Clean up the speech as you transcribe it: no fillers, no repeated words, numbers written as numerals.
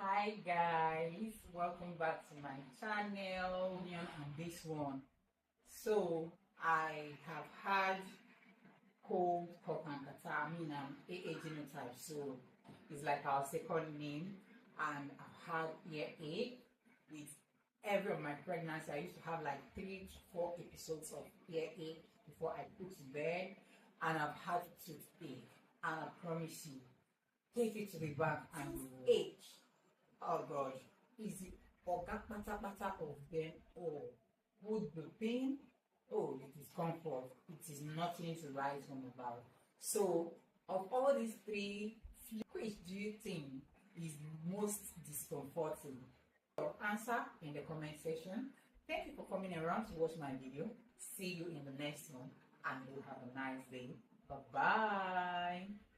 Hi guys, welcome back to my channel. And this one. So I have had cold, cough and catarrh. I'm AA genotype, so it's like our second name. And I've had earache with every of my pregnancy. I used to have like 3 to 4 episodes of earache before I put to bed, and I've had toothache. And I promise you, take it to the bank and ache. Oh God, is it organ pata of them all? Would the pain? Oh, it is comfort. It is nothing to write home about. So, of all these three, which do you think is most discomforting? Your answer in the comment section. Thank you for coming around to watch my video. See you in the next one, and you have a nice day. Bye bye.